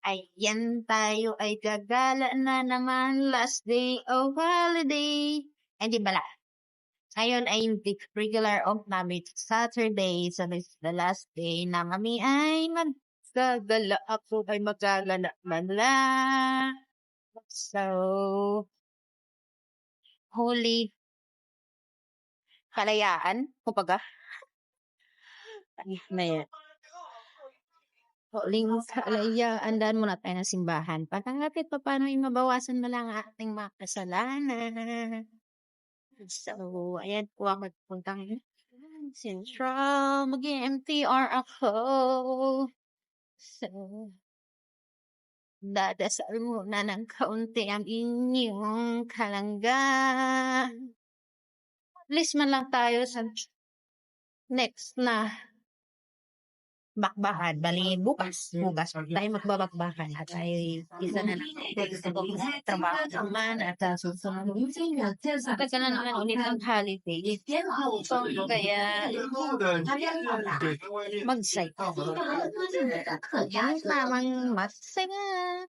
Ayan, tayo ay gagala na naman. Last day of holiday. Ay, di bala. Ngayon ay regular off namin Saturday. So, this is the last day na kami ay maggagala. Ako ay maggagala man lang. So, holy kalayaan, kumbaga. Na yan. Huling kalayaan, daan muna tayo ng simbahan. Patangapit pa paano yung mabawasan mo lang ang ating mga kasalanan. So, ayan po ang magpuntang Central. Mag-MTR ako. So, dadasal muna ng kaunti ang inyong kalangga. List man lang tayo sa next na bakbakan. Bali, bukas tayo magbabakbakan at ay isa na natin trabaho naman at susunod. Kapag ka na naman ulit ang holiday. So, kaya mag-site. Yan namang masaya.